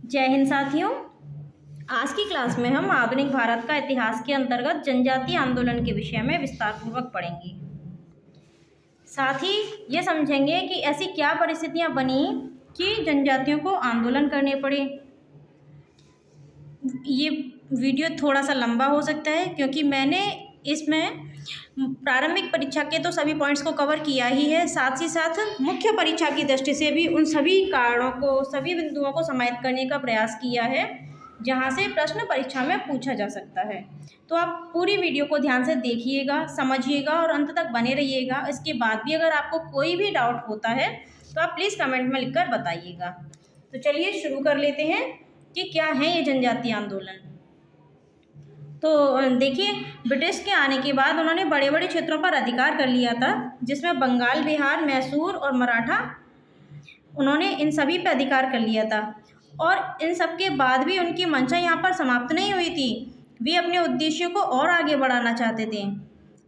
जय हिंद साथियों। आज की क्लास में हम आधुनिक भारत का इतिहास के अंतर्गत जनजातीय आंदोलन के विषय में विस्तार पूर्वक पढ़ेंगे। साथ ही ये समझेंगे कि ऐसी क्या परिस्थितियां बनी कि जनजातियों को आंदोलन करने पड़े। ये वीडियो थोड़ा सा लंबा हो सकता है क्योंकि मैंने इसमें प्रारंभिक परीक्षा के तो सभी पॉइंट्स को कवर किया ही है, साथ ही साथ मुख्य परीक्षा की दृष्टि से भी उन सभी कारणों को, सभी बिंदुओं को समाहित करने का प्रयास किया है जहां से प्रश्न परीक्षा में पूछा जा सकता है। तो आप पूरी वीडियो को ध्यान से देखिएगा, समझिएगा और अंत तक बने रहिएगा। इसके बाद भी अगर आपको कोई भी डाउट होता है तो आप प्लीज़ कमेंट में लिखकर बताइएगा। तो चलिए शुरू कर लेते हैं कि क्या है ये जनजातीय आंदोलन। तो देखिए, ब्रिटिश के आने के बाद उन्होंने बड़े बड़े क्षेत्रों पर अधिकार कर लिया था, जिसमें बंगाल, बिहार, मैसूर और मराठा, उन्होंने इन सभी पर अधिकार कर लिया था। और इन सब के बाद भी उनकी मंशा यहाँ पर समाप्त नहीं हुई थी, वे अपने उद्देश्यों को और आगे बढ़ाना चाहते थे।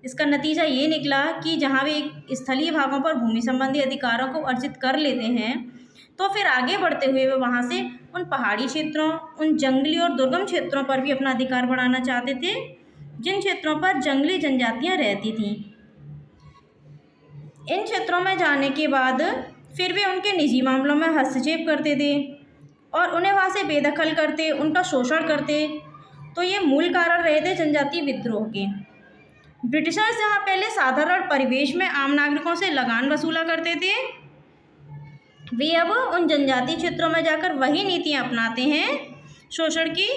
इसका नतीजा ये निकला कि जहाँ वे स्थलीय भागों पर भूमि संबंधी अधिकारों को अर्जित कर लेते हैं, तो फिर आगे बढ़ते हुए वे वहाँ से उन पहाड़ी क्षेत्रों, उन जंगली और दुर्गम क्षेत्रों पर भी अपना अधिकार बढ़ाना चाहते थे, जिन क्षेत्रों पर जंगली जनजातियाँ रहती थीं। इन क्षेत्रों में जाने के बाद फिर वे उनके निजी मामलों में हस्तक्षेप करते थे और उन्हें वहाँ से बेदखल करते, उनका शोषण करते। तो ये मूल कारण रहे थे जनजातीय विद्रोह के। ब्रिटिशर्स जहाँ पहले साधारण परिवेश में आम नागरिकों से लगान वसूला करते थे, वे अब उन जनजातीय क्षेत्रों में जाकर वही नीतियाँ अपनाते हैं शोषण की।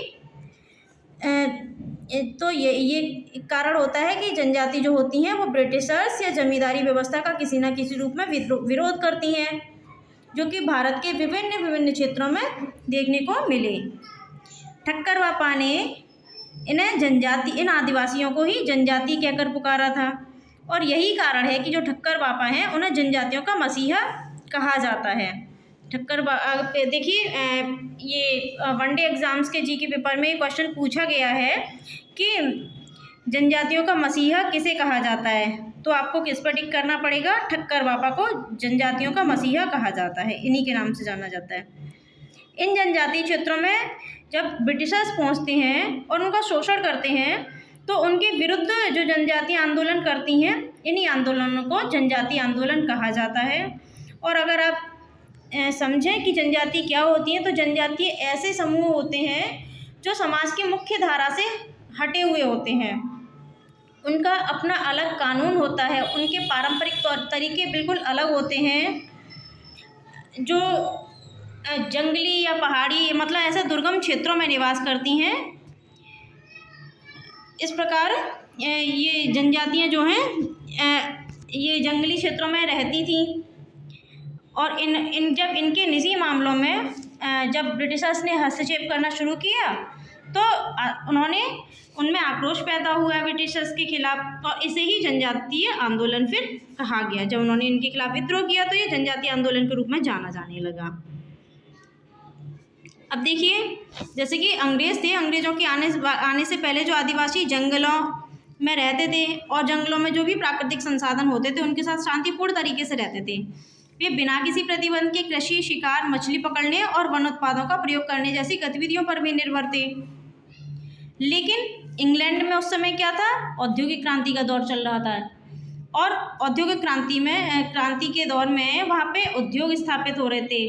तो ये कारण होता है कि जनजाति जो होती हैं वो ब्रिटिशर्स या जमींदारी व्यवस्था का किसी न किसी रूप में विरोध करती हैं, जो कि भारत के विभिन्न क्षेत्रों में देखने को मिले। ठक्कर बापा ने इन आदिवासियों को ही जनजाति कहकर पुकारा था, और यही कारण है कि जो ठक्कर बापा हैं उन्हें जनजातियों का मसीहा कहा जाता है। ठक्कर देखिए, ये वनडे एग्जाम्स के जीके पेपर में क्वेश्चन पूछा गया है कि जनजातियों का मसीहा किसे कहा जाता है, तो आपको किस पर टिक करना पड़ेगा? ठक्कर बापा को जनजातियों का मसीहा कहा जाता है, इन्हीं के नाम से जाना जाता है। इन जनजातीय क्षेत्रों में जब ब्रिटिशर्स पहुंचते हैं और उनका शोषण करते हैं, तो उनके विरुद्ध जो जनजातीय आंदोलन करती हैं, इन्हीं आंदोलनों को जनजातीय आंदोलन कहा जाता है। और अगर आप समझें कि जनजाति क्या होती है, तो जनजातीय ऐसे समूह होते हैं जो समाज की मुख्य धारा से हटे हुए होते हैं। उनका अपना अलग कानून होता है, उनके पारंपरिक तौर तरीके बिल्कुल अलग होते हैं। जो जंगली या पहाड़ी, मतलब ऐसे दुर्गम क्षेत्रों में निवास करती हैं। इस प्रकार ये जनजातियाँ जो हैं ये जंगली क्षेत्रों में रहती थीं, और जब इनके निजी मामलों में जब ब्रिटिशर्स ने हस्तक्षेप करना शुरू किया, तो उन्होंने उनमें आक्रोश पैदा हुआ ब्रिटिशर्स के खिलाफ, और इसे ही जनजातीय आंदोलन फिर कहा गया। जब उन्होंने इनके खिलाफ विद्रोह किया तो ये जनजातीय आंदोलन के रूप में जाना जाने लगा। अब देखिए, जैसे कि अंग्रेज़ थे, अंग्रेज़ों के आने से पहले जो आदिवासी जंगलों में रहते थे और जंगलों में जो भी प्राकृतिक संसाधन होते थे उनके साथ शांतिपूर्ण तरीके से रहते थे। वे बिना किसी प्रतिबंध के कृषि, शिकार, मछली पकड़ने और वन उत्पादों का प्रयोग करने जैसी गतिविधियों पर भी निर्भर थे। लेकिन इंग्लैंड में उस समय क्या था? औद्योगिक क्रांति का दौर चल रहा था, और औद्योगिक क्रांति के दौर में वहाँ पे उद्योग स्थापित हो रहे थे।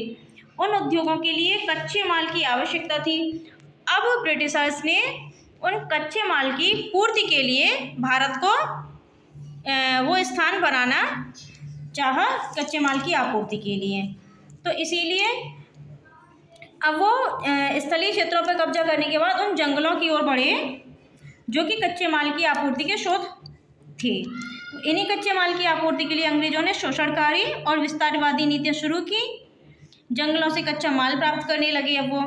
उन उद्योगों के लिए कच्चे माल की आवश्यकता थी। अब ब्रिटिशर्स ने उन कच्चे माल की पूर्ति के लिए भारत को वो स्थान बनाना चाहा, कच्चे माल की आपूर्ति के लिए। तो इसीलिए अब वो स्थलीय क्षेत्रों पर कब्जा करने के बाद उन जंगलों की ओर बढ़े जो कि कच्चे माल की आपूर्ति के स्रोत थे। तो इन्हीं कच्चे माल की आपूर्ति के लिए अंग्रेजों ने शोषणकारी और विस्तारवादी नीतियाँ शुरू की। जंगलों से कच्चा माल प्राप्त करने लगे। अब वो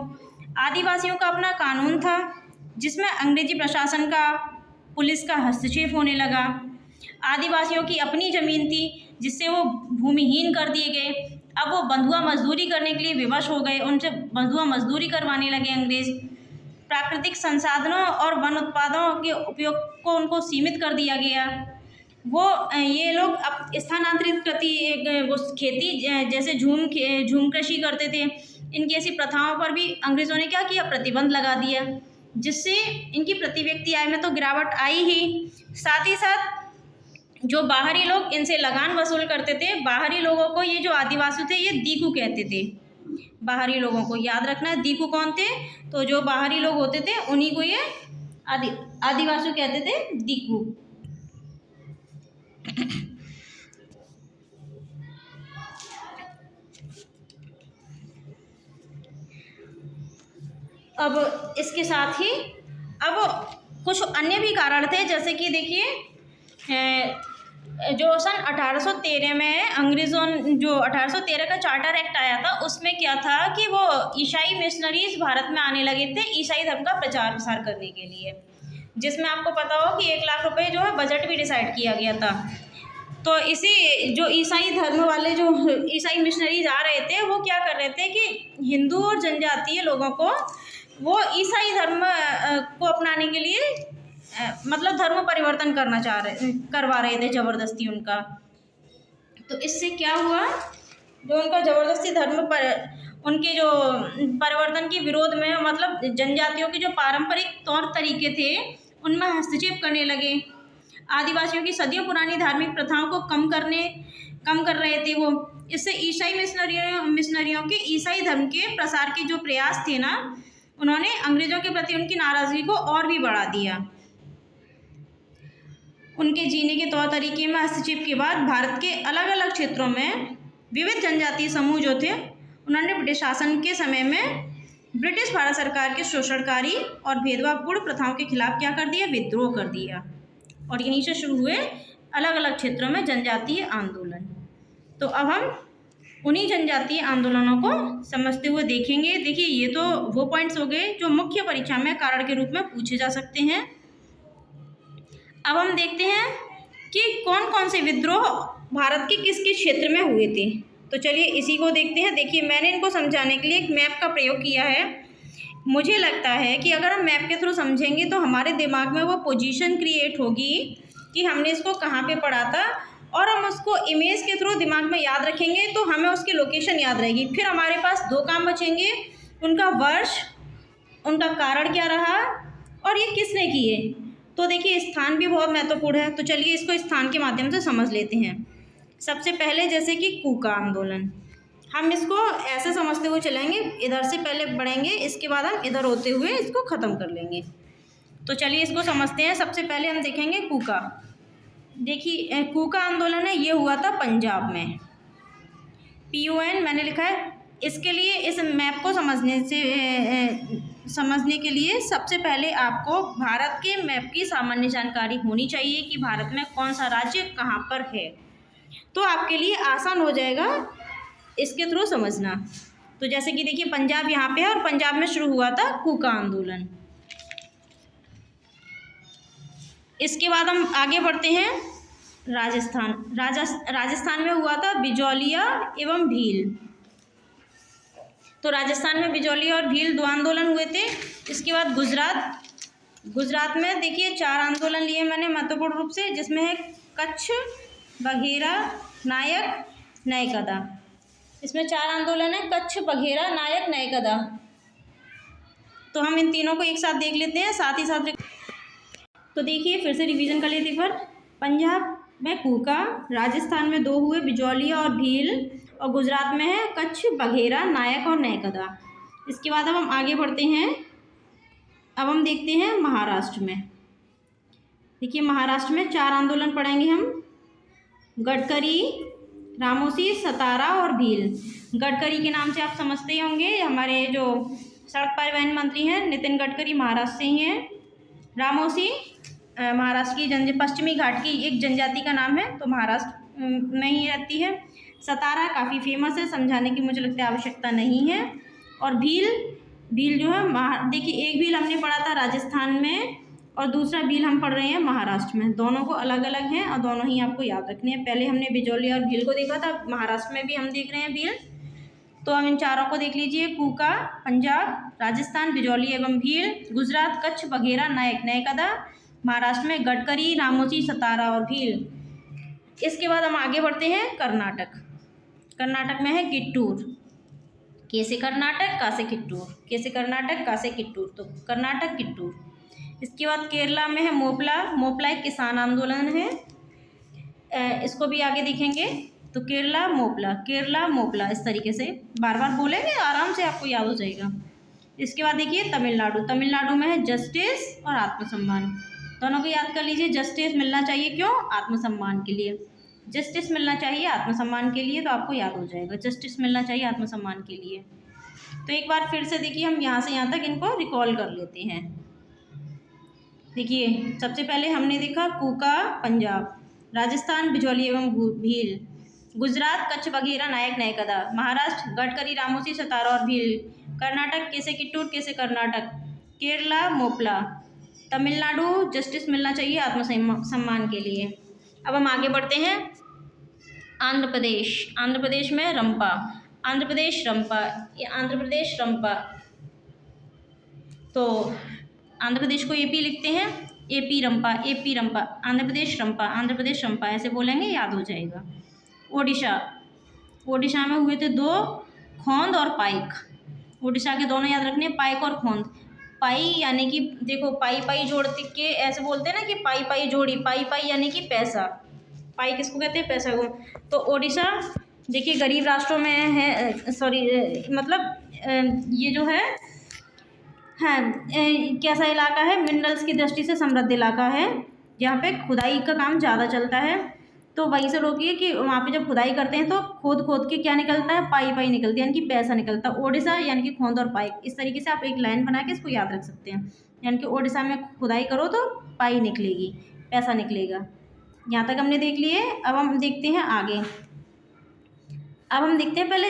आदिवासियों का अपना कानून था, जिसमें अंग्रेजी प्रशासन का, पुलिस का हस्तक्षेप होने लगा। आदिवासियों की अपनी ज़मीन थी, जिससे वो भूमिहीन कर दिए गए। अब वो बंधुआ मजदूरी करने के लिए विवश हो गए, उनसे बंधुआ मजदूरी करवाने लगे अंग्रेज़। प्राकृतिक संसाधनों और वन उत्पादों के उपयोग को उनको सीमित कर दिया गया। वो ये लोग अब स्थानांतरित करती वो खेती जैसे झूम कृषि करते थे। इनकी ऐसी प्रथाओं पर भी अंग्रेज़ों ने क्या किया, प्रतिबंध लगा दिया, जिससे इनकी प्रति व्यक्ति आय में तो गिरावट आई ही, साथ ही साथ जो बाहरी लोग इनसे लगान वसूल करते थे, बाहरी लोगों को ये जो आदिवासी थे ये दीकू कहते थे। बाहरी लोगों को याद रखना है, दीकू कौन थे, तो जो बाहरी लोग होते थे उन्हीं को ये आदिवासी कहते थे, दीकू। अब इसके साथ ही अब कुछ अन्य भी कारण थे, जैसे कि देखिए जो सन 1813 में अंग्रेज़ों जो 1813 का चार्टर एक्ट आया था, उसमें क्या था कि वो ईसाई मिशनरीज भारत में आने लगे थे ईसाई धर्म का प्रचार प्रसार करने के लिए, जिसमें आपको पता हो कि 1 लाख रुपए जो है बजट भी डिसाइड किया गया था। तो इसी जो ईसाई धर्म वाले जो ईसाई मिशनरीज आ रहे थे, वो क्या कर रहे थे कि हिंदू और जनजातीय लोगों को वो ईसाई धर्म को अपनाने के लिए मतलब धर्म परिवर्तन करवा रहे थे ज़बरदस्ती उनका। तो इससे क्या हुआ, जो उनका ज़बरदस्ती धर्म पर उनके जो परिवर्तन के विरोध में मतलब जनजातियों के जो पारंपरिक तौर तरीके थे उनमें हस्तक्षेप करने लगे। आदिवासियों की सदियों पुरानी धार्मिक प्रथाओं को कम कर रहे थे वो। इससे ईसाई मिशनरियों के ईसाई धर्म के प्रसार के जो प्रयास थे ना, उन्होंने अंग्रेज़ों के प्रति उनकी नाराज़गी को और भी बढ़ा दिया। उनके जीने के तौर तरीके में हस्तक्षेप के बाद भारत के अलग अलग क्षेत्रों में विविध जनजातीय समूह जो थे, उन्होंने ब्रिटिश शासन के समय में ब्रिटिश भारत सरकार के शोषणकारी और भेदभावपूर्ण प्रथाओं के खिलाफ क्या कर दिया, विद्रोह कर दिया। और यहीं से शुरू हुए अलग अलग क्षेत्रों में जनजातीय आंदोलन। तो अब हम उन्हीं जनजातीय आंदोलनों को समझते हुए देखेंगे। देखिए, ये तो वो पॉइंट्स हो गए जो मुख्य परीक्षा में कारण के रूप में पूछे जा सकते हैं। अब हम देखते हैं कि कौन कौन से विद्रोह भारत के किस किस क्षेत्र में हुए थे। तो चलिए इसी को देखते हैं। देखिए, मैंने इनको समझाने के लिए एक मैप का प्रयोग किया है। मुझे लगता है कि अगर हम मैप के थ्रू समझेंगे तो हमारे दिमाग में वो पोजीशन क्रिएट होगी कि हमने इसको कहाँ पे पढ़ा था, और हम उसको इमेज के थ्रू दिमाग में याद रखेंगे तो हमें उसकी लोकेशन याद रहेगी। फिर हमारे पास 2 काम बचेंगे, उनका वर्ष, उनका कारण क्या रहा और ये किसने किए। तो देखिए, स्थान भी बहुत महत्वपूर्ण है। तो चलिए इसको स्थान के माध्यम से समझ लेते हैं। सबसे पहले जैसे कि कूका आंदोलन, हम इसको ऐसे समझते हुए चलेंगे, इधर से पहले बढ़ेंगे, इसके बाद हम इधर होते हुए इसको ख़त्म कर लेंगे। तो चलिए इसको समझते हैं। सबसे पहले हम देखेंगे कूका। देखिए, कूका आंदोलन है, ये हुआ था पंजाब में। PUN मैंने लिखा है। इसके लिए इस मैप को समझने के लिए सबसे पहले आपको भारत के मैप की सामान्य जानकारी होनी चाहिए कि भारत में कौन सा राज्य कहाँ पर है, तो आपके लिए आसान हो जाएगा इसके थ्रू समझना। तो जैसे कि देखिए, पंजाब यहाँ पे है और पंजाब में शुरू हुआ था कूका आंदोलन। इसके बाद हम आगे बढ़ते हैं राजस्थान में हुआ था बिजौलिया एवं भील। तो राजस्थान में बिजौलिया और भील 2 आंदोलन हुए थे। इसके बाद गुजरात में देखिए 4 आंदोलन लिए मैंने महत्वपूर्ण रूप से, जिसमें है कच्छ, बघेरा, नायक, नयकदा। इसमें 4 आंदोलन है, कच्छ, बघेरा, नायक, नयकदा। तो हम इन तीनों को एक साथ देख लेते हैं, साथ ही साथ। तो देखिए फिर से रिवीजन कर लेते एक बार। पंजाब में कूका, राजस्थान में 2 हुए, बिजौलिया और भील, और गुजरात में है कच्छ, बघेरा, नायक और नयकदा। इसके बाद अब हम आगे बढ़ते हैं। अब हम देखते हैं महाराष्ट्र में। देखिए, महाराष्ट्र में 4 आंदोलन पढ़ेंगे हम, गडकरी, रामोसी, सतारा और भील। गडकरी के नाम से आप समझते ही होंगे, हमारे जो सड़क परिवहन मंत्री हैं नितिन गडकरी, महाराष्ट्र से ही हैं। रामोसी महाराष्ट्र की पश्चिमी घाट की एक जनजाति का नाम है, तो महाराष्ट्र में ही रहती है। सतारा काफ़ी फेमस है, समझाने की मुझे लगता है आवश्यकता नहीं है। और भील जो है, देखिए एक भील हमने पढ़ा था राजस्थान में और दूसरा भील हम पढ़ रहे हैं महाराष्ट्र में। दोनों को अलग अलग हैं और दोनों ही आपको याद रखने हैं। पहले हमने बिजौलिया और भील को देखा था, महाराष्ट्र में भी हम देख रहे हैं भील। तो हम इन चारों को देख लीजिए, कूका पंजाब, राजस्थान बिजौलिया एवं भील, गुजरात कच्छ, बघेरा, नायक, नयकदा, महाराष्ट्र में गडकरी, रामोसी, सतारा और भील। इसके बाद हम आगे बढ़ते हैं कर्नाटक। कर्नाटक में है किट्टूर। कैसे कर्नाटक का से किट्टूर, कैसे कर्नाटक का से किट्टूर, तो कर्नाटक किट्टूर। इसके बाद केरला में है मोपला। मोपला एक किसान आंदोलन है, इसको भी आगे देखेंगे। तो केरला मोपला, केरला मोपला, इस तरीके से बार बार बोलेंगे, आराम से आपको याद हो जाएगा। इसके बाद देखिए तमिलनाडु। तमिलनाडु में है जस्टिस और आत्मसम्मान। दोनों को याद कर लीजिए। जस्टिस मिलना चाहिए, क्यों? आत्मसम्मान के लिए। जस्टिस मिलना चाहिए आत्मसम्मान के लिए, तो आपको याद हो जाएगा, जस्टिस मिलना चाहिए आत्मसम्मान के लिए। तो एक बार फिर से देखिए, हम यहाँ से यहाँ तक इनको रिकॉल कर लेते हैं। देखिए, सबसे पहले हमने देखा कूका पंजाब, राजस्थान बिजौली एवं भील, गुजरात कच्छ बघेरा नायक नायकदा, महाराष्ट्र गडकरी रामोसी सतारा और भील, कर्नाटक कैसे किट्टूर कैसे कर्नाटक, केरला मोपला, तमिलनाडु जस्टिस मिलना चाहिए आत्मसम्मान के लिए। अब हम आगे बढ़ते हैं। आंध्र प्रदेश। आंध्र प्रदेश में रंपा, आंध्र प्रदेश रंपा, ये आंध्र प्रदेश रंपा। तो आंध्र प्रदेश को एपी लिखते हैं, एपी रंपा, एपी रंपा, आंध्र प्रदेश रंपा, आंध्र प्रदेश रंपा, ऐसे बोलेंगे, याद हो जाएगा। ओडिशा। ओडिशा में हुए थे दो, खोंद और पाइक। ओडिशा के दोनों याद रखने, पाइक और खोंद। पाई यानी कि देखो, पाई पाई जोड़ के ऐसे बोलते हैं ना कि पाई पाई जोड़ी, पाई पाई यानी कि पैसा। पाई किसको कहते हैं? पैसा को। तो ओडिशा देखिए गरीब राष्ट्रों में है, सॉरी मतलब ये जो है कैसा इलाका है? मिनरल्स की दृष्टि से समृद्ध इलाका है, जहाँ पे खुदाई का काम ज़्यादा चलता है। तो वहीं से रोकिए कि वहाँ पे जब खुदाई करते हैं तो खोद के क्या निकलता है? पाई पाई निकलती है, यानी कि पैसा निकलता है। ओडिशा यानी कि खोंद और पाई, इस तरीके से आप एक लाइन बना के इसको याद रख सकते हैं। यानी कि ओडिशा में खुदाई करो तो पाई निकलेगी, पैसा निकलेगा। यहाँ तक हमने देख लिए। अब हम देखते हैं आगे। अब हम देखते हैं पहले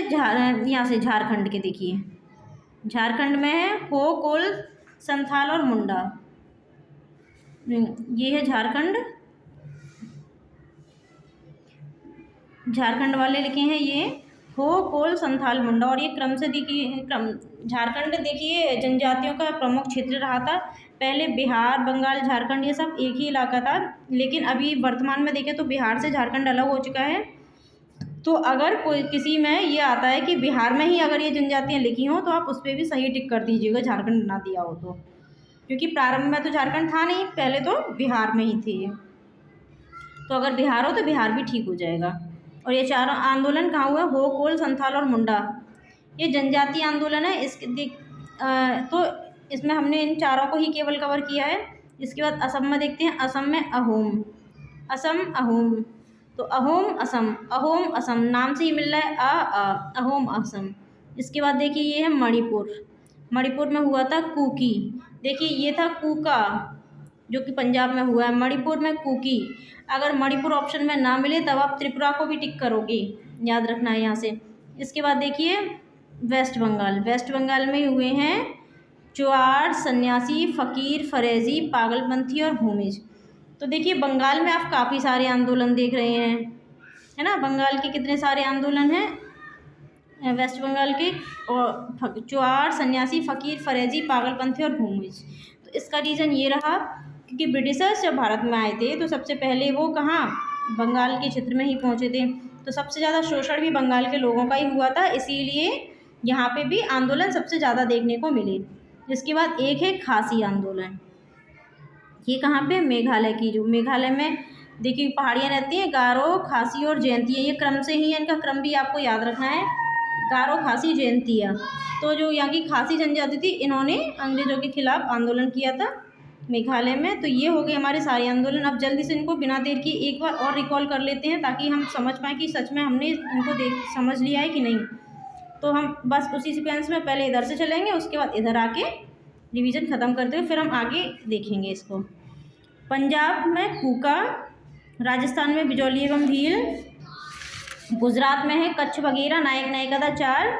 यहाँ से झारखंड के। देखिए, झारखंड में है हो, कोल, संथाल और मुंडा। ये है झारखंड। झारखंड वाले लिखे हैं ये हो, कोल, संथाल, मुंडा। और ये क्रम से देखिए, झारखंड देखिए जनजातियों का प्रमुख क्षेत्र रहा था। पहले बिहार, बंगाल, झारखंड ये सब एक ही इलाका था, लेकिन अभी वर्तमान में देखें तो बिहार से झारखंड अलग हो चुका है। तो अगर कोई किसी में ये आता है कि बिहार में ही अगर ये जनजातियाँ लिखी हों, तो आप उस पर भी सही टिक कर दीजिएगा, झारखंड ना दिया हो तो, क्योंकि प्रारंभ में तो झारखंड था नहीं, पहले तो बिहार में ही थे। तो अगर बिहार हो तो बिहार भी ठीक हो जाएगा। और ये चारों आंदोलन कहाँ हुआ? हो, कोल, संथाल और मुंडा। ये जनजातीय आंदोलन है। तो इसमें हमने इन चारों को ही केवल कवर किया है। इसके बाद असम में देखते हैं। असम में अहोम, असम अहोम। तो अहोम असम, अहोम असम नाम से ही मिल रहा है, अहोम असम। इसके बाद देखिए ये है मणिपुर। मणिपुर में हुआ था कुकी। देखिए ये था कूका जो कि पंजाब में हुआ है, मणिपुर में कुकी। अगर मणिपुर ऑप्शन में ना मिले तब आप त्रिपुरा को भी टिक करोगे, याद रखना है यहाँ से। इसके बाद देखिए वेस्ट बंगाल। वेस्ट बंगाल में हुए हैं चुआड़, सन्यासी, फ़कीर, फरेजी, पागलपंथी और भूमिज। तो देखिए बंगाल में आप काफ़ी सारे आंदोलन देख रहे हैं, है ना? बंगाल के कितने सारे आंदोलन हैं वेस्ट बंगाल के, और चुआड़, सन्यासी, फ़कीर, फरेजी, पागलपंथी और भूमिज। तो इसका रीज़न ये रहा क्योंकि ब्रिटिशर्स जब भारत में आए थे तो सबसे पहले वो कहाँ? बंगाल के क्षेत्र में ही पहुँचे थे। तो सबसे ज़्यादा शोषण भी बंगाल के लोगों का ही हुआ था, इसीलिए यहाँ पे भी आंदोलन सबसे ज़्यादा देखने को मिले। इसके बाद एक है खासी आंदोलन। ये कहाँ पे? मेघालय की। जो मेघालय में देखिए पहाड़ियाँ रहती हैं, गारो, खासी और जयंतिया। ये क्रम से ही है, इनका क्रम भी आपको याद रखना है, गारो, खासी, जयंतिया। तो जो यहाँ की खासी जनजाति थी, इन्होंने अंग्रेज़ों के खिलाफ आंदोलन किया था मेघालय में। तो ये हो गए हमारे सारे आंदोलन। अब जल्दी से इनको बिना देर की एक बार और रिकॉल कर लेते हैं, ताकि हम समझ पाएँ कि सच में हमने इनको समझ लिया है कि नहीं। तो हम बस उसी सीक्वेंस में पहले इधर से चलेंगे, उसके बाद इधर आके रिवीजन ख़त्म करते हुए फिर हम आगे देखेंगे इसको। पंजाब में कूका, राजस्थान में बिजौली एवं भील, गुजरात में है कच्छ बघेरा नायक नायकदा 4,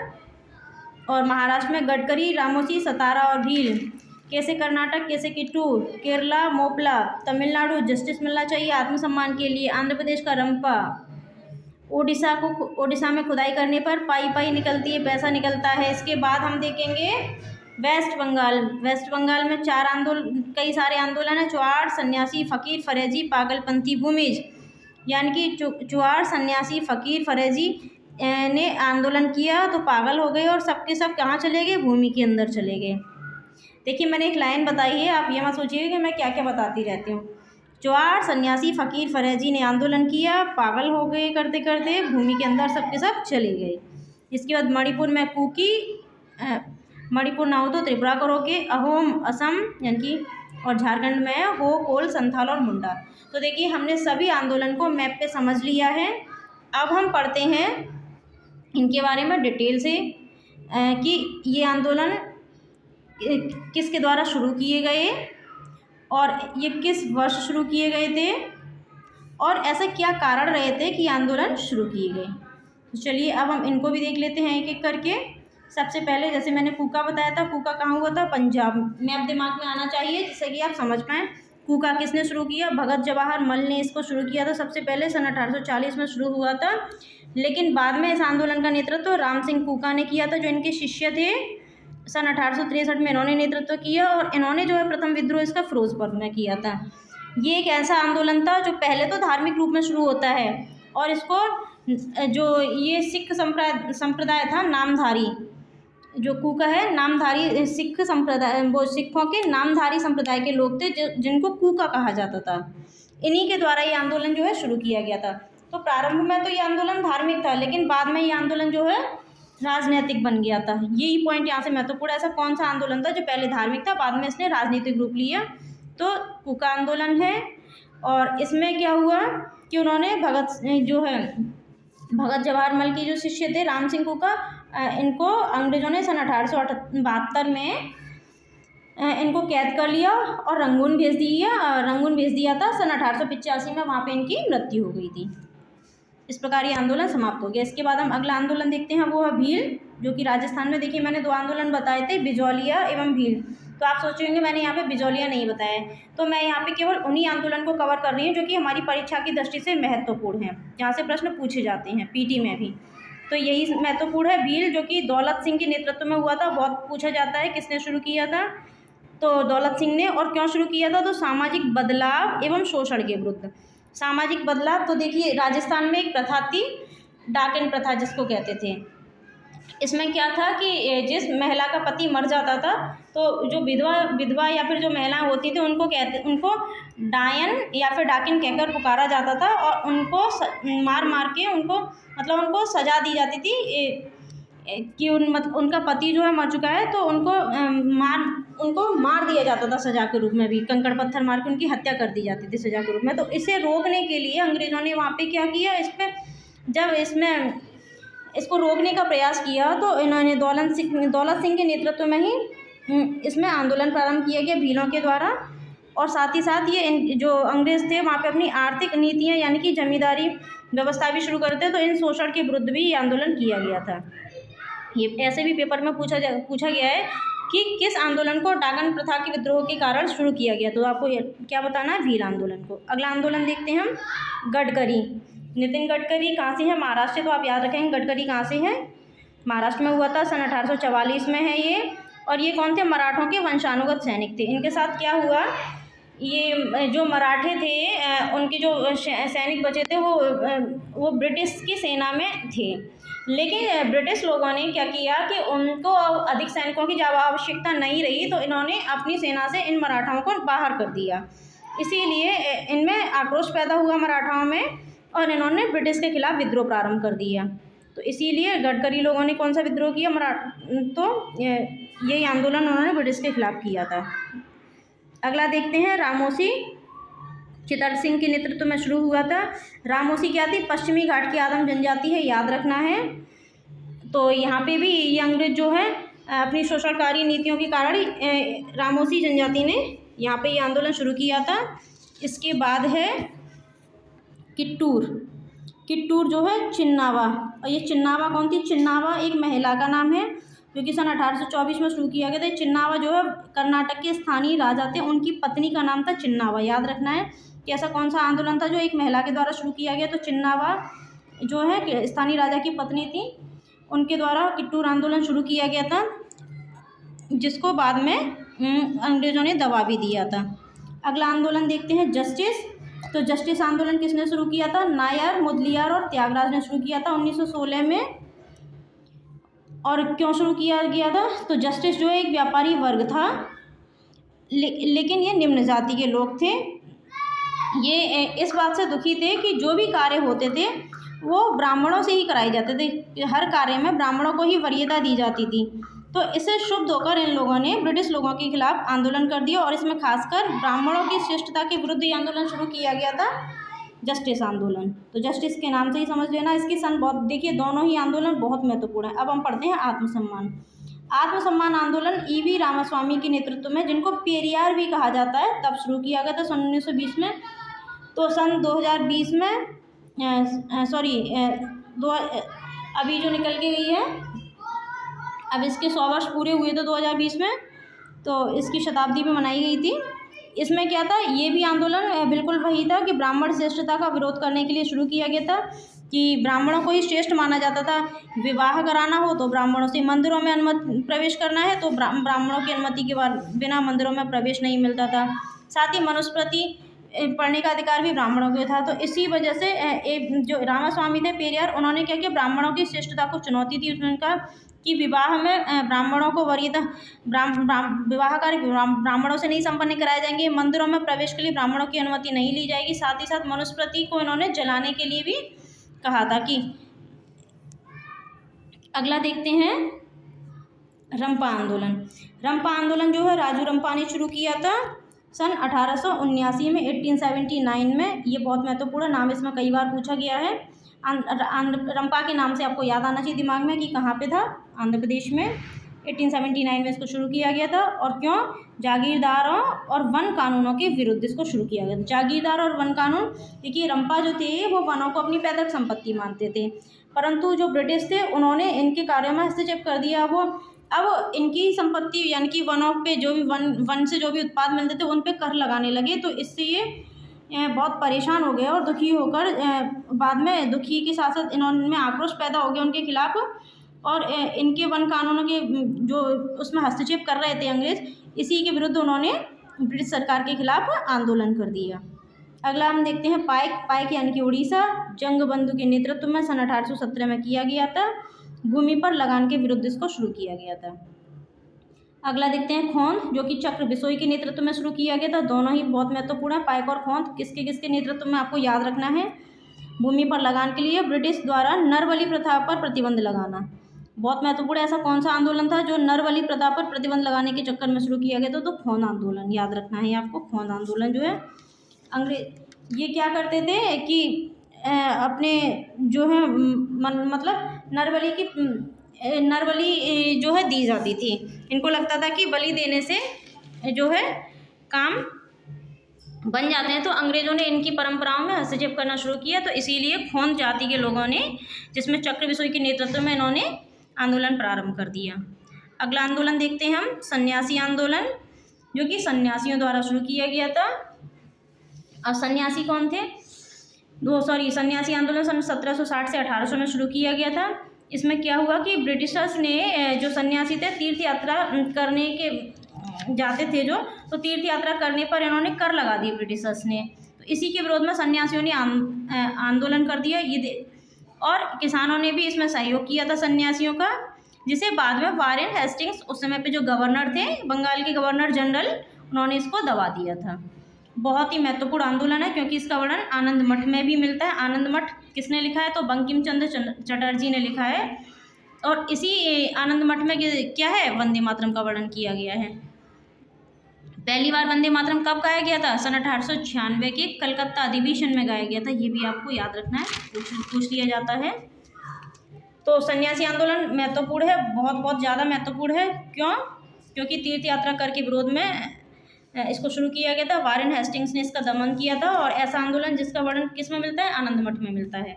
और महाराष्ट्र में गडकरी, रामोसी, सतारा और भील। कैसे कर्नाटक कैसे किट्टूर, केरला मोपला, तमिलनाडु जस्टिस मिलना चाहिए आत्मसम्मान के लिए, आंध्र प्रदेश का रंपा, ओडिशा में खुदाई करने पर पाई पाई निकलती है, पैसा निकलता है। इसके बाद हम देखेंगे वेस्ट बंगाल। वेस्ट बंगाल में कई सारे आंदोलन है, चुआड़, सन्यासी, फ़कीर, फरेजी, पागलपंथी, भूमिज। यानी कि चुआड़ सन्यासी फ़कीर फरेजी ने आंदोलन किया तो पागल हो गए और सबके सब कहाँ चले गए, भूमि के अंदर चले गए। देखिए मैंने एक लाइन बताई है, आप ये मत सोचिए कि मैं क्या क्या बताती रहती हूँ। चुआड़ सन्यासी फ़कीर फरेजी ने आंदोलन किया, पागल हो गए करते करते, भूमि के अंदर सबके सब चले गए। इसके बाद मणिपुर में कुकी, मणिपुर ना हो तो त्रिपुरा करोगे, अहोम असम यानी कि, और झारखंड में हो कोल संथाल और मुंडा। तो देखिए हमने सभी आंदोलन को मैप पे समझ लिया है। अब हम पढ़ते हैं इनके बारे में डिटेल से कि ये आंदोलन किसके द्वारा शुरू किए गए और ये किस वर्ष शुरू किए गए थे और ऐसे क्या कारण रहे थे कि आंदोलन शुरू किए गए। तो चलिए अब हम इनको भी देख लेते हैं एक एक करके। सबसे पहले जैसे मैंने कूका बताया था, कूका कहाँ हुआ था, पंजाब। मैप दिमाग में आना चाहिए जिससे कि आप समझ पाएँ। कूका किसने शुरू किया, भगत जवाहर मल ने इसको शुरू किया था। सबसे पहले सन 1840 में शुरू हुआ था, लेकिन बाद में इस आंदोलन का नेतृत्व राम सिंह कूका ने किया था जो इनके शिष्य थे। सन 1863 में इन्होंने नेतृत्व किया और इन्होंने जो है प्रथम विद्रोह इसका फिरोजपुर में किया था। ये एक ऐसा आंदोलन था जो पहले तो धार्मिक रूप में शुरू होता है और इसको जो ये सिख संप्रदाय था, नामधारी जो कूका है, नामधारी सिख संप्रदाय, वो सिखों के नामधारी संप्रदाय के लोग थे जिनको कूका कहा जाता था। इन्हीं के द्वारा ये आंदोलन जो है शुरू किया गया था। तो प्रारंभ में तो ये आंदोलन धार्मिक था, लेकिन बाद में ये आंदोलन जो है राजनीतिक बन गया था। यही पॉइंट यहाँ से महत्वपूर्ण। ऐसा कौन सा आंदोलन था जो पहले धार्मिक था, बाद में इसने राजनीतिक रूप लिया, तो कूका आंदोलन है। और इसमें क्या हुआ कि उन्होंने भगत जवाहर मल के जो शिष्य थे राम सिंह कूका, इनको अंग्रेज़ों ने सन 1872 में इनको कैद कर लिया और रंगून भेज दिया था। सन 1885 में वहाँ पे इनकी मृत्यु हो गई थी। इस प्रकार ये आंदोलन समाप्त हो गया। इसके बाद हम अगला आंदोलन देखते हैं, वो है भील, जो कि राजस्थान में। देखिए मैंने दो आंदोलन बताए थे, बिजौलिया एवं भील। तो आप सोचेंगे मैंने यहाँ पे बिजौलिया नहीं बताया, तो मैं यहाँ पे केवल उन्हीं आंदोलन को कवर कर रही हूँ जो कि हमारी परीक्षा की दृष्टि से महत्वपूर्ण है, जहाँ से प्रश्न पूछे जाते हैं पीटी में भी। तो यही महत्वपूर्ण है। भील जो कि दौलत सिंह के नेतृत्व में हुआ था, बहुत पूछा जाता है किसने शुरू किया था, तो दौलत सिंह ने। और क्यों शुरू किया था, तो सामाजिक बदलाव एवं शोषण के विरुद्ध। सामाजिक बदलाव, तो देखिए राजस्थान में एक प्रथा थी, डाकन प्रथा जिसको कहते थे। इसमें क्या था कि जिस महिला का पति मर जाता था तो जो विधवा या फिर जो महिलाएं होती थी उनको डायन या फिर डाकिन कहकर पुकारा जाता था और उनको मार के उनको सजा दी जाती थी कि उनका पति जो है मर चुका है, तो उनको मार दिया जाता था सजा के रूप में भी, कंकड़ पत्थर मार के उनकी हत्या कर दी जाती थी सजा के रूप में। तो इसे रोकने के लिए अंग्रेज़ों ने वहाँ पे क्या किया, जब इसको रोकने का प्रयास किया तो इन्होंने दौलत सिंह के नेतृत्व में ही इसमें आंदोलन प्रारंभ किया गया भीलों के द्वारा। और साथ ही साथ ये जो अंग्रेज़ थे वहाँ पे अपनी आर्थिक नीतियाँ यानी कि जमींदारी व्यवस्था भी शुरू करते, तो इन शोषण के विरुद्ध भी ये आंदोलन किया गया था। ये ऐसे भी पेपर में पूछा गया है कि किस आंदोलन को डाकन प्रथा के विद्रोह के कारण शुरू किया गया, तो आपको क्या बताना है, भील आंदोलन को। अगला आंदोलन देखते हैं हम, गडकरी। नितिन गडकरी कहाँ से है, महाराष्ट्र से, तो आप याद रखेंगे गडकरी कहाँ से है, महाराष्ट्र में हुआ था, सन 1844 में है ये। और ये कौन थे, मराठों के वंशानुगत सैनिक थे। इनके साथ क्या हुआ, ये जो मराठे थे उनके जो सैनिक बचे थे वो ब्रिटिश की सेना में थे, लेकिन ब्रिटिश लोगों ने क्या किया कि उनको अधिक सैनिकों की जब आवश्यकता नहीं रही तो इन्होंने अपनी सेना से इन मराठाओं को बाहर कर दिया। इसीलिए इनमें आक्रोश पैदा हुआ मराठाओं में और इन्होंने ब्रिटिश के खिलाफ विद्रोह प्रारंभ कर दिया। तो इसीलिए गडकरी लोगों ने कौन सा विद्रोह किया, तो यही आंदोलन उन्होंने ब्रिटिश के खिलाफ किया था। अगला देखते हैं, रामोसी। चित्तर सिंह के नेतृत्व में शुरू हुआ था। रामोसी क्या थी, पश्चिमी घाट की आदिम जनजाति है, याद रखना है। तो यहाँ पे भी ये अंग्रेज जो है अपनी शोषणकारी नीतियों के कारण रामोसी जनजाति ने यहाँ पे ये आंदोलन शुरू किया था। इसके बाद है किट्टूर जो है चिन्नावा। और ये चिन्नावा कौन थी, चिन्नावा एक महिला का नाम है जो कि सन 1824 में शुरू किया गया था। चिन्नावा जो है कर्नाटक के स्थानीय राजा थे, उनकी पत्नी का नाम था चिन्नावा, याद रखना है कि ऐसा कौन सा आंदोलन था जो एक महिला के द्वारा शुरू किया गया। तो चिन्नावा जो है स्थानीय राजा की पत्नी थी, उनके द्वारा किट्टूर आंदोलन शुरू किया गया था, जिसको बाद में अंग्रेज़ों ने दबा भी दिया था। अगला आंदोलन देखते हैं, जस्टिस तो जस्टिस आंदोलन किसने शुरू किया था? नायर, मुदलियार और त्यागराज ने शुरू किया था 1916 में। और क्यों शुरू किया गया था? तो जस्टिस जो है एक व्यापारी वर्ग था, लेकिन ये निम्न जाति के लोग थे। ये इस बात से दुखी थे कि जो भी कार्य होते थे वो ब्राह्मणों से ही कराए जाते थे, हर कार्य में ब्राह्मणों को ही वरीयता दी जाती थी। तो इससे क्षुब्ध होकर इन लोगों ने ब्रिटिश लोगों के खिलाफ आंदोलन कर दिया और इसमें खासकर ब्राह्मणों की श्रेष्ठता के विरुद्ध ये आंदोलन शुरू किया गया था, जस्टिस आंदोलन। तो जस्टिस के नाम से ही समझ लेना इसकी सन बहुत, देखिए दोनों ही आंदोलन बहुत महत्वपूर्ण है। अब हम पढ़ते हैं आत्मसम्मान। आत्मसम्मान आंदोलन ई.वी. रामास्वामी के नेतृत्व में, जिनको पेरियार भी कहा जाता है, तब शुरू किया गया था सन 1920 में। तो सन 2020 में अभी जो निकल के गई है, अब इसके 100 वर्ष पूरे हुए थे 2020 में, तो इसकी शताब्दी भी मनाई गई थी। इसमें क्या था? ये भी आंदोलन बिल्कुल वही था कि ब्राह्मण श्रेष्ठता का विरोध करने के लिए शुरू किया गया था कि ब्राह्मणों को ही श्रेष्ठ माना जाता था। विवाह कराना हो तो ब्राह्मणों से, मंदिरों में प्रवेश करना है तो ब्राह्मणों की अनुमति के बिना मंदिरों में प्रवेश नहीं मिलता था। साथ ही मनुस्मृति पढ़ने का अधिकार भी ब्राह्मणों को था। तो इसी वजह से जो रामास्वामी थे पेरियार, उन्होंने क्या किया, ब्राह्मणों की श्रेष्ठता को चुनौती दी। उसने कहा कि विवाह में ब्राह्मणों को वरीयता, विवाह कार्य ब्राह्मणों से नहीं संपन्न कराए जाएंगे, मंदिरों में प्रवेश के लिए ब्राह्मणों की अनुमति नहीं ली जाएगी। साथ ही साथ मनुस्मृति को इन्होंने जलाने के लिए भी कहा था। कि अगला देखते हैं रंपा आंदोलन। रंपा आंदोलन जो है राजू रंपा ने शुरू किया था सन 1879 में, 1879 में। ये बहुत महत्वपूर्ण नाम, इसमें कई बार पूछा गया है। रंपा के नाम से आपको याद आना चाहिए दिमाग में कि कहाँ पे था, आंध्र प्रदेश में। 1879 में इसको शुरू किया गया था। और क्यों? जागीरदारों और वन कानूनों के विरुद्ध इसको शुरू किया गया था। जागीरदार और वन कानून, देखिए रंपा जो थे वो वनों को अपनी पैतृक संपत्ति मानते थे, परंतु जो ब्रिटिश थे उन्होंने इनके कार्यों में हस्तक्षेप कर दिया। वो अब इनकी संपत्ति यानी कि वनों पे जो भी वन से जो भी उत्पाद मिलते थे उन पे कर लगाने लगे। तो इससे ये बहुत परेशान हो गए और दुखी होकर बाद में दुखी के साथ साथ इन्होंने आक्रोश पैदा हो गया उनके खिलाफ। और इनके वन कानूनों के जो उसमें हस्तक्षेप कर रहे थे अंग्रेज, इसी के विरुद्ध उन्होंने ब्रिटिश सरकार के खिलाफ आंदोलन कर दिया। अगला हम देखते हैं पाइक यानी कि उड़ीसा। जंगबंधु के नेतृत्व में सन 1817 में किया गया था। भूमि पर लगान के विरुद्ध इसको शुरू किया गया था। अगला देखते हैं खोंद, जो कि चक्र बिसोई के नेतृत्व में शुरू किया गया था। दोनों ही बहुत महत्वपूर्ण है, पाइक और खोंद। किसके किसके नेतृत्व में आपको याद रखना है। भूमि पर लगान के लिए ब्रिटिश द्वारा नरबलि प्रथा पर प्रतिबंध लगाना बहुत महत्वपूर्ण है। ऐसा कौन सा आंदोलन था जो नरबलि प्रथा पर प्रतिबंध लगाने के चक्कर में शुरू किया गया था? तो खोंद आंदोलन, याद रखना है आपको। खोंद आंदोलन जो है, अंग्रेज ये क्या करते थे कि अपने जो है मतलब नरबलि जो है दी जाती थी। इनको लगता था कि बलि देने से जो है काम बन जाते हैं। तो अंग्रेज़ों ने इनकी परंपराओं में हस्तक्षेप करना शुरू किया। तो इसीलिए खोंद जाति के लोगों ने, जिसमें चक्र बिसोई के नेतृत्व में, इन्होंने आंदोलन प्रारंभ कर दिया। अगला आंदोलन देखते हैं हम, सन्यासी आंदोलन, जो कि सन्यासियों द्वारा शुरू किया गया था। अब सन्यासी कौन थे? सन्यासी आंदोलन सन 1760 से 1800 में शुरू किया गया था। इसमें क्या हुआ कि ब्रिटिशर्स ने, जो सन्यासी थे, तीर्थ यात्रा करने के जाते थे जो, तो तीर्थ यात्रा करने पर इन्होंने कर लगा दिए ब्रिटिशर्स ने। तो इसी के विरोध में सन्यासियों ने आंदोलन कर दिया। और किसानों ने भी इसमें सहयोग किया था सन्यासियों का, जिसे बाद में वारेन हेस्टिंग्स, उस समय पे जो गवर्नर थे, बंगाल के गवर्नर जनरल, उन्होंने इसको दबा दिया था। बहुत ही महत्वपूर्ण आंदोलन है क्योंकि इसका वर्णन आनंद मठ में भी मिलता है। आनंद मठ किसने लिखा है? तो बंकिम चंद्र चटर्जी ने लिखा है। और इसी आनंद मठ में क्या है? वंदे मातरम का वर्णन किया गया है। पहली बार वंदे मातरम कब गाया गया था? सन 1896 के कलकत्ता अधिवेशन में गाया गया था। ये भी आपको याद रखना है, पूछ लिया जाता है। तो सन्यासी आंदोलन महत्वपूर्ण है, बहुत बहुत ज़्यादा महत्वपूर्ण है। क्यों? क्योंकि तीर्थ यात्रा कर के विरोध में इसको शुरू किया गया था। वारेन हेस्टिंग्स ने इसका दमन किया था। और ऐसा आंदोलन जिसका वर्णन किस में मिलता है? आनंद मठ में मिलता है।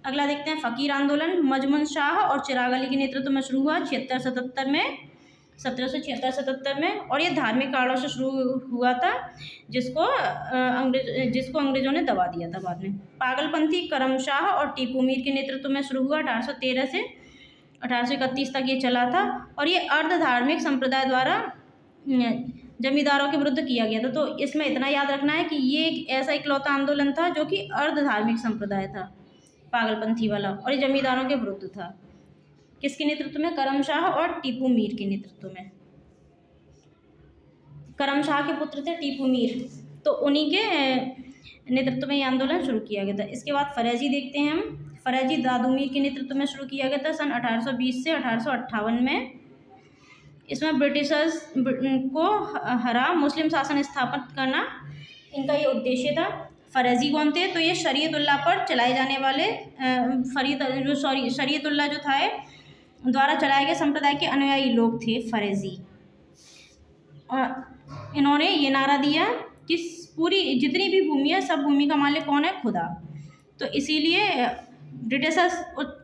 अगला देखते हैं फ़कीर आंदोलन। मजमन शाह और चिराग अली के नेतृत्व में शुरू हुआ 76-77 में, 1776-77 में। और ये धार्मिक कारणों से शुरू हुआ था, जिसको अंग्रेज़ों ने दबा दिया था बाद में। पागलपंथी करम शाह और टीपू मीर के नेतृत्व में शुरू हुआ 1813 से 1831 तक ये चला था। और ये अर्ध धार्मिक संप्रदाय द्वारा जमींदारों के विरुद्ध किया गया था। तो इसमें इतना याद रखना है कि ये एक ऐसा इकलौता आंदोलन था जो कि अर्ध धार्मिक संप्रदाय था, पागलपंथी वाला, और ये जमींदारों के विरुद्ध था। किसके नेतृत्व में? करमशाह और टीपू मीर के नेतृत्व में। करमशाह के पुत्र थे टीपू मीर, तो उन्हीं के नेतृत्व में ये आंदोलन शुरू किया गया था। इसके बाद फरेजी देखते हैं हम। फरेजी दादू मीर के नेतृत्व में शुरू किया गया था सन 1820 से 1858 में। इसमें ब्रिटिशर्स को हरा मुस्लिम शासन स्थापित करना इनका ये उद्देश्य था। फरेजी कौन थे? तो ये शरीयतुल्लाह पर चलाए जाने वाले शरीयतुल्लाह जो था द्वारा चलाए गए संप्रदाय के अनुयायी लोग थे फरेजी। और इन्होंने ये नारा दिया कि पूरी जितनी भी भूमि है सब भूमि का मालिक कौन है? खुदा। तो इसीलिए ब्रिटिशर्स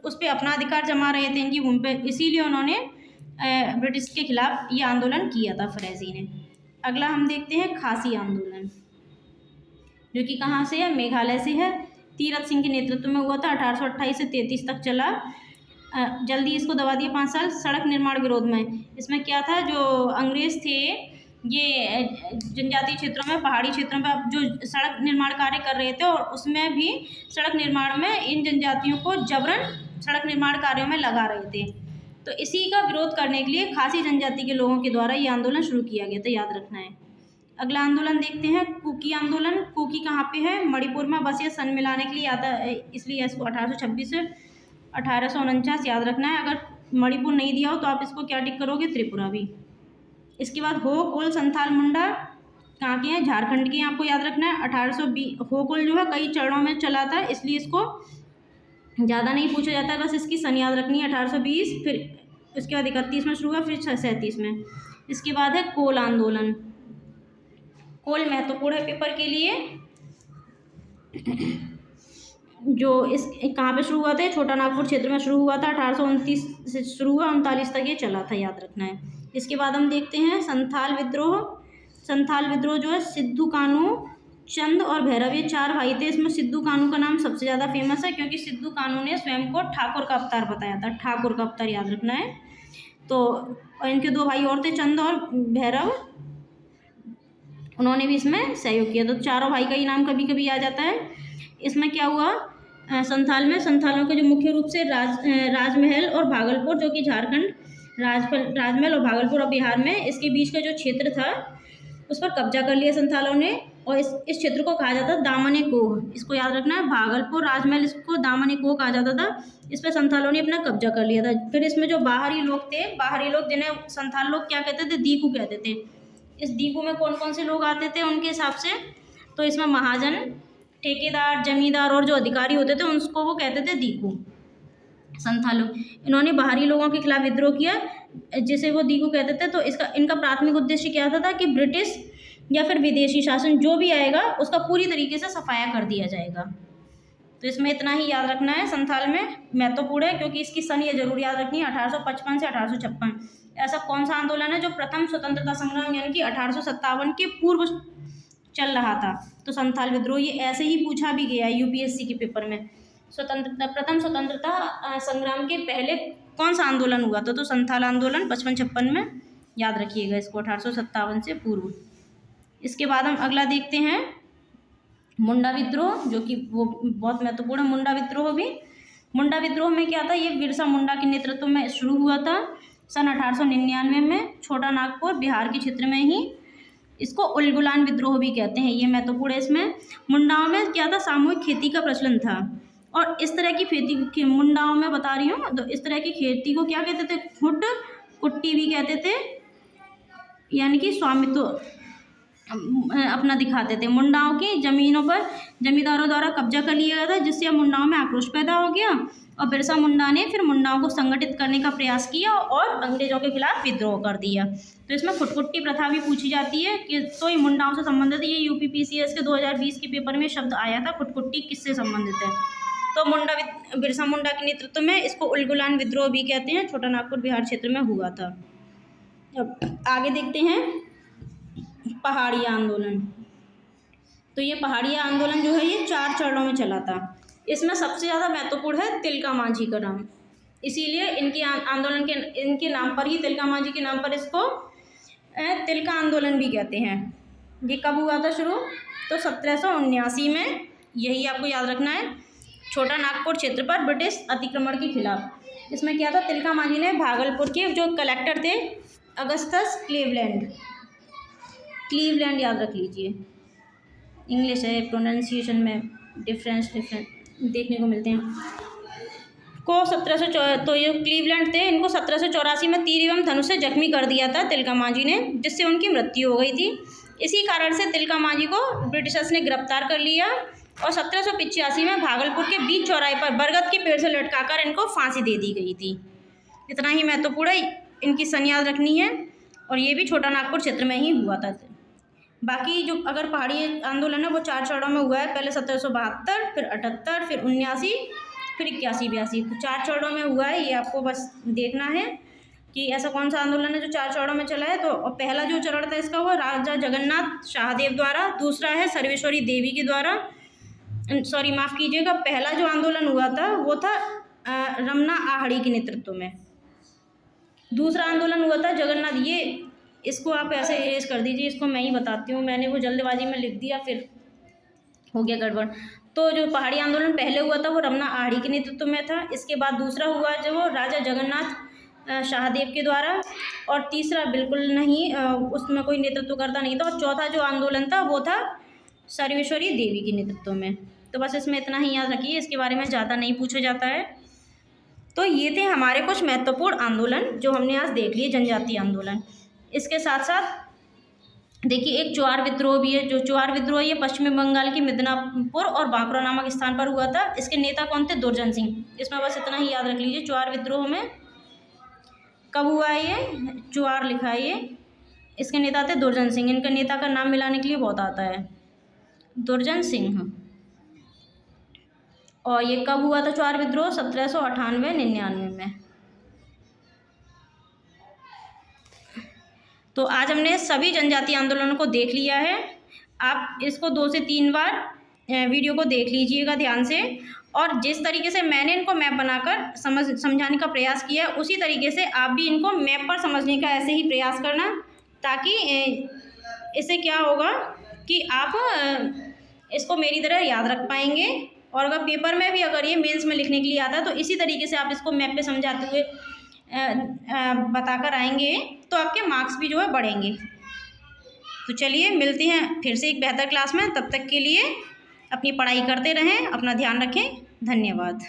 उस पर अपना अधिकार जमा रहे थे इनकी भूमि पर, इसीलिए उन्होंने ब्रिटिश के खिलाफ ये आंदोलन किया था फरेजी ने। अगला हम देखते हैं खासी आंदोलन, जो कि कहाँ से है? मेघालय से है। तीरथ सिंह के नेतृत्व में हुआ था। 1828 से 33 तक चला। जल्दी इसको दबा दिया 5 साल। सड़क निर्माण विरोध में इसमें क्या था? जो अंग्रेज थे ये जनजातीय क्षेत्रों में, पहाड़ी क्षेत्रों में जो सड़क निर्माण कार्य कर रहे थे, और उसमें भी सड़क निर्माण में इन जनजातियों को जबरन सड़क निर्माण कार्यों में लगा रहे थे। तो इसी का विरोध करने के लिए खासी जनजाति के लोगों के द्वारा ये आंदोलन शुरू किया गया था, याद रखना है। अगला आंदोलन देखते हैं कुकी आंदोलन। कुकी कहाँ पे है? मणिपुर में। बस ये सन मिलाने के लिए आता है, इसलिए इसको 1826 से 1849 याद रखना है। अगर मणिपुर नहीं दिया हो तो आप इसको क्या टिक करोगे? त्रिपुरा भी। इसके बाद हो कोल संथाल मुंडा कहाँ के हैं? झारखंड के हैं, आपको याद रखना है। 1820 हो कोल जो है कई चरणों में चला था, इसलिए इसको ज़्यादा नहीं पूछा जाता है, बस इसकी सन याद रखनी है। 1820, फिर उसके बाद 31 में शुरू हुआ, फिर 37 में। इसके बाद है कोल आंदोलन। कोल महत्वपूर्ण है पेपर के लिए। जो इस कहाँ पे शुरू हुआ था? छोटा नागपुर क्षेत्र में शुरू हुआ था। 1829 से शुरू हुआ, 39 तक ये चला था, याद रखना है। इसके बाद हम देखते हैं संथाल विद्रोह। संथाल विद्रोह जो है सिद्धू कानू, चंद और भैरव, ये 4 भाई थे। इसमें सिद्धू कानू का नाम सबसे ज़्यादा फेमस है, क्योंकि सिद्धू कानू ने स्वयं को ठाकुर का अवतार बताया था। ठाकुर का अवतार याद रखना है। तो और इनके 2 भाई और थे, चंद और भैरव, उन्होंने भी इसमें सहयोग किया। तो चारों भाई का ही नाम कभी कभी आ जाता है। इसमें क्या हुआ? संथाल में संथालों के जो मुख्य रूप से राजमहल और भागलपुर, जो कि झारखंड, राजमहल और भागलपुर और बिहार में, इसके बीच का जो क्षेत्र था उस पर कब्जा कर लिया संथालों ने। और इस क्षेत्र को कहा जाता है दामने कोह। इसको याद रखना है। भागलपुर, राजमहल, इसको दामने कोह कहा जाता था। इस पर संथालों ने अपना कब्जा कर लिया था। फिर इसमें जो बाहरी लोग थे, बाहरी लोग जिन्हें संथाल लोग क्या कहते थे? दीकू कहते थे। इस दीकू में कौन कौन से लोग आते थे उनके हिसाब से? तो इसमें महाजन, ठेकेदार, जमींदार और जो अधिकारी होते थे उनको वो कहते थे दीकू, संथाल लोग। इन्होंने बाहरी लोगों के खिलाफ विद्रोह किया, जिसे वो दीकू कहते थे। तो इनका प्राथमिक उद्देश्य क्या था कि ब्रिटिश या फिर विदेशी शासन जो भी आएगा उसका पूरी तरीके से सफाया कर दिया जाएगा। तो इसमें इतना ही याद रखना है। संथाल में महत्वपूर्ण है क्योंकि इसकी सन ये जरूर याद रखनी है, 1855 से 1856। ऐसा कौन सा आंदोलन है जो प्रथम स्वतंत्रता संग्राम यानी कि 1857 के पूर्व चल रहा था? तो संथाल विद्रोह। ये ऐसे ही पूछा भी गया है यूपीएससी के पेपर में। प्रथम स्वतंत्रता संग्राम के पहले कौन सा आंदोलन हुआ था? तो संथाल आंदोलन 55-56 में, याद रखिएगा इसको, 1857 से पूर्व। इसके बाद हम अगला देखते हैं मुंडा विद्रोह, जो कि वो बहुत महत्वपूर्ण है। मुंडा विद्रोह भी, मुंडा विद्रोह में क्या था? ये बिरसा मुंडा के नेतृत्व में शुरू हुआ था सन 1899 में, छोटा नागपुर, बिहार के क्षेत्र में ही। इसको उलगुलान विद्रोह भी कहते हैं, ये महत्वपूर्ण है। इसमें मुंडाओं में क्या था? सामूहिक खेती का प्रचलन था, और इस तरह की खेती, मुंडाओं में बता रही हूँ, तो इस तरह की खेती को क्या कहते थे? खुड कुट्टी भी कहते थे, यानी कि स्वामित्व अपना दिखाते थे। मुंडाओं की जमीनों पर जमींदारों द्वारा कब्जा कर लिया गया था, जिससे अब मुंडाओं में आक्रोश पैदा हो गया, और बिरसा मुंडा ने फिर मुंडाओं को संगठित करने का प्रयास किया और अंग्रेजों के खिलाफ विद्रोह कर दिया। तो इसमें खुटकुट्टी प्रथा भी पूछी जाती है कि तो ये मुंडाओं से संबंधित, ये यूपीपीसीएस के 2020 के पेपर में शब्द आया था, खुटकुट्टी किससे संबंधित है? तो बिरसा मुंडा के नेतृत्व में इसको उलगुलान विद्रोह भी कहते हैं, छोटा नागपुर बिहार क्षेत्र में हुआ था। अब आगे देखते हैं पहाड़िया आंदोलन। तो ये पहाड़िया आंदोलन जो है ये 4 चरणों में चला था। इसमें सबसे ज़्यादा महत्वपूर्ण है तिलका मांझी का नाम, इसीलिए इनकी आंदोलन के इनके नाम पर ही, तिलका मांझी के नाम पर इसको तिलका आंदोलन भी कहते हैं। ये कब हुआ था शुरू? तो 1779 में। यही आपको याद रखना है। छोटा नागपुर क्षेत्र पर ब्रिटिश अतिक्रमण के खिलाफ। इसमें क्या था, तिलका मांझी ने भागलपुर के जो कलेक्टर थे अगस्टस क्लीवलैंड याद रख लीजिए, इंग्लिश है, प्रोनाउंसिएशन में डिफरेंस देखने को मिलते हैं को 1700 तो ये क्लीवलैंड थे, इनको 1784 में तीर एवं धनुष से जख्मी कर दिया था तिलका मांझी ने, जिससे उनकी मृत्यु हो गई थी। इसी कारण से तिलका मांझी को ब्रिटिशर्स ने गिरफ्तार कर लिया और 1785 में भागलपुर के बीच चौराहे पर बरगद के पेड़ से लटकाकर इनको फांसी दे दी गई थी। इतना ही महत्वपूर्ण इनकी सन याद रखनी है। और ये भी छोटा नागपुर क्षेत्र में ही हुआ था। बाकी जो अगर पहाड़ी आंदोलन है वो 4 चरणों में हुआ है। पहले 1772, फिर 78, फिर 79, फिर 81, 82। तो 4 चरणों में हुआ है। ये आपको बस देखना है कि ऐसा कौन सा आंदोलन है जो 4 चरणों में चला है। तो पहला जो चरण था इसका वो राजा जगन्नाथ शाहदेव द्वारा, दूसरा है सर्वेश्वरी देवी के द्वारा, सॉरी माफ़ कीजिएगा, पहला जो आंदोलन हुआ था वो था रमना आहड़ी के नेतृत्व में। दूसरा आंदोलन हुआ था जगन्नाथ, ये इसको आप ऐसे इरेज कर दीजिए, इसको मैं ही बताती हूँ, मैंने वो जल्दबाजी में लिख दिया फिर हो गया गड़बड़। तो जो पहाड़ी आंदोलन पहले हुआ था वो रमना आहड़ी के नेतृत्व में था। इसके बाद दूसरा हुआ जो वो राजा जगन्नाथ शाहदेव के द्वारा, और तीसरा बिल्कुल नहीं, उसमें कोई नेतृत्वकर्ता नहीं था। और चौथा जो आंदोलन था वो था सर्वेश्वरी देवी के नेतृत्व में। तो बस इसमें इतना ही याद रखिए, इसके बारे में ज़्यादा नहीं पूछा जाता है। तो ये थे हमारे कुछ महत्वपूर्ण आंदोलन जो हमने आज देख लिए, जनजातीय आंदोलन। इसके साथ साथ देखिए एक चुआर विद्रोह भी है। जो चुआर विद्रोह ये पश्चिमी बंगाल के मिदनापुर और बांकुरा नामक स्थान पर हुआ था। इसके नेता कौन थे? दुर्जन सिंह। इसमें बस इतना ही याद रख लीजिए। चुआर विद्रोह में कब हुआ है ये? चुआर लिखा है ये। इसके नेता थे दुर्जन सिंह। इनका नेता का नाम मिलाने के लिए बहुत आता है, दुर्जन सिंह। और ये कब हुआ था चुआर विद्रोह? 1798-99 में। तो आज हमने सभी जनजातीय आंदोलनों को देख लिया है। आप इसको 2 से 3 बार वीडियो को देख लीजिएगा ध्यान से, और जिस तरीके से मैंने इनको मैप बनाकर समझाने का प्रयास किया है उसी तरीके से आप भी इनको मैप पर समझने का ऐसे ही प्रयास करना, ताकि इससे क्या होगा कि आप इसको मेरी तरह याद रख पाएंगे। और अगर पेपर में भी अगर ये मेंस में लिखने के लिए आता है तो इसी तरीके से आप इसको मैप पे समझाते हुए बताकर आएंगे तो आपके मार्क्स भी जो है बढ़ेंगे। तो चलिए मिलते हैं फिर से एक बेहतर क्लास में। तब तक के लिए अपनी पढ़ाई करते रहें, अपना ध्यान रखें। धन्यवाद।